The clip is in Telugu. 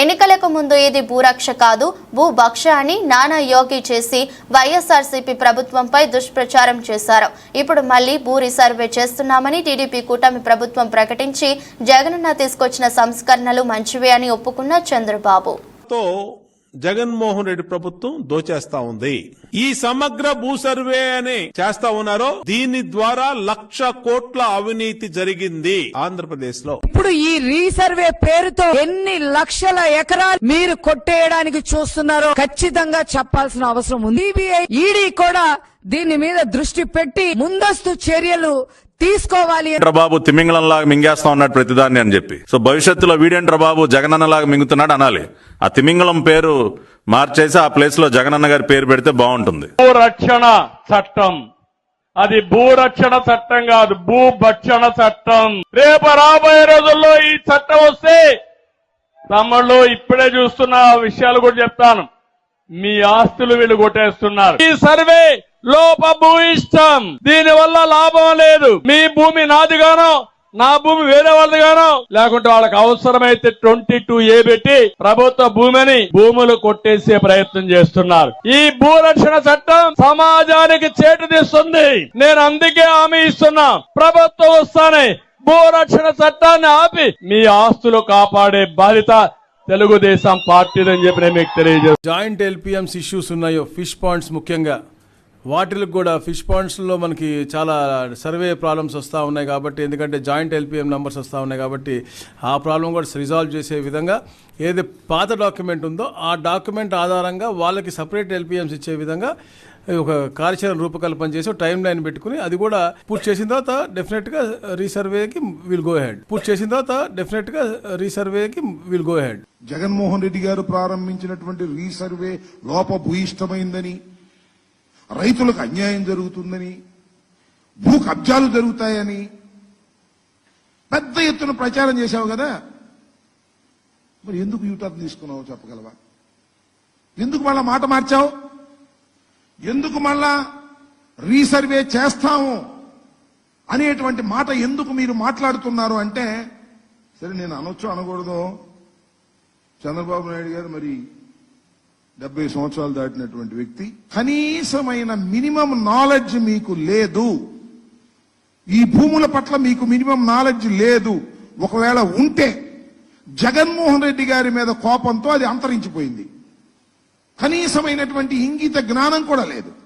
ఎన్నికలకు ముందు ఇది భూరక్ష కాదు భూభక్ష అని నానా యోగి చేసి వైఎస్ఆర్సీపీ ప్రభుత్వంపై దుష్ప్రచారం చేశారు. ఇప్పుడు మళ్లీ భూ రీసర్వే చేస్తున్నామని టీడీపీ కూటమి ప్రభుత్వం ప్రకటించి జగనన్న తీసుకొచ్చిన సంస్కరణలు మంచివే అని ఒప్పుకున్న చంద్రబాబు జగన్మోహన్ రెడ్డి ప్రభుత్వం దోచేస్తా ఉంది. ఈ సమగ్ర భూ సర్వే అని చేస్తా ఉన్నారో దీని ద్వారా 1,00,000 కోట్ల అవినీతి జరిగింది ఆంధ్రప్రదేశ్ లో. ఇప్పుడు ఈ రీసర్వే పేరుతో ఎన్ని లక్షల ఎకరాలు మీరు కొట్టేయడానికి చూస్తున్నారో ఖచ్చితంగా చెప్పాల్సిన అవసరం ఉంది. సిబిఐ, ఈడీ కూడా దీని మీద దృష్టి పెట్టి ముందస్తు చర్యలు తీసుకోవాలి. బాబు తిమింగళంలాగా మింగేస్తా ఉన్నాడు ప్రతిదాన్ని అని చెప్పి, సో భవిష్యత్తులో వీడేంట్ర బాబు జగనన్నలాగా మింగుతున్నాడు అనాలి. ఆ తిమింగళం పేరు మార్చేసి ఆ ప్లేస్ లో జగనన్న గారి పేరు పెడితే బాగుంటుంది. భూరక్షణ చట్టం, అది భూరక్షణ చట్టం కాదు, భూభక్షణ చట్టం. రేపు రాబోయే రోజుల్లో ఈ చట్టం వస్తే తమ్ముళ్ళు ఇప్పుడే చూస్తున్న విషయాలు కూడా చెప్తాను. మీ ఆస్తులు వీళ్ళు కొట్టేస్తున్నారు. ఈ సర్వే లోపభూయిష్టం, దీని వల్ల లాభం లేదు. మీ భూమి నాదిగానో నా భూమి వేరే వాళ్ళదిగానో, లేకుంటే వాళ్ళకి అవసరమైతే 22A పెట్టి ప్రభుత్వ భూములు కొట్టేసే ప్రయత్నం చేస్తున్నారు. ఈ భూరక్షణ చట్టం సమాజానికి చేటు తీస్తుంది. నేను అందుకే హామీ ఇస్తున్నా, ప్రభుత్వం వస్తానే భూరక్షణ చట్టాన్ని ఆపి మీ ఆస్తులు కాపాడే బాధ్యత తెలుగుదేశం పార్టీదని చెప్పి నేను మీకు తెలియజేస్తాను. జాయింట్ ఎల్పిఎంస్ ఇష్యూస్ ఉన్నాయో, ఫిష్ పాండ్స్ ముఖ్యంగా, వాటికి కూడా ఫిష్ పాండ్స్లో మనకి చాలా సర్వే ప్రాబ్లమ్స్ వస్తూ ఉన్నాయి కాబట్టి, ఎందుకంటే జాయింట్ ఎల్పిఎం నెంబర్స్ వస్తూ ఉన్నాయి కాబట్టి ఆ ప్రాబ్లం కూడా రిజాల్వ్ చేసే విధంగా ఏది పాత డాక్యుమెంట్ ఉందో ఆ డాక్యుమెంట్ ఆధారంగా వాళ్ళకి సపరేట్ ఎల్పిఎంస్ ఇచ్చే విధంగా ఒక కార్యాచరణ రూపకల్పన చేసి టైం లైన్ పెట్టుకుని అది కూడా పూర్తి చేసిన తర్వాత డెఫినెట్గా రీసర్వేకి will go ahead. Jaganmohan Reddy garu ప్రారంభించినటువంటి రీసర్వే లోపభూయిష్టమైందని, రైతులకు అన్యాయం జరుగుతుందని, భూ కబ్జాలు జరుగుతాయని పెద్ద ఎత్తున ప్రచారం చేశావు కదా, మరి ఎందుకు యూటర్న్ తీసుకున్నావు చెప్పగలవా? ఎందుకు మళ్ళా మాట మార్చావు? ఎందుకు మళ్ళా రీసర్వే చేస్తాము అనేటువంటి మాట ఎందుకు మీరు మాట్లాడుతున్నారు అంటే, సరే నేను అనొచ్చు అనకూడదు, చంద్రబాబు నాయుడు గారు మరి 70 సంవత్సరాలు దాటినటువంటి వ్యక్తి, కనీసమైన మినిమం నాలెడ్జ్ మీకు లేదు. ఈ భూముల పట్ల మీకు మినిమం నాలెడ్జ్ లేదు. ఒకవేళ ఉంటే జగన్మోహన్ రెడ్డి గారి మీద కోపంతో అది అంతరించిపోయింది. కనీసమైనటువంటి ఇంగిత జ్ఞానం కూడా లేదు.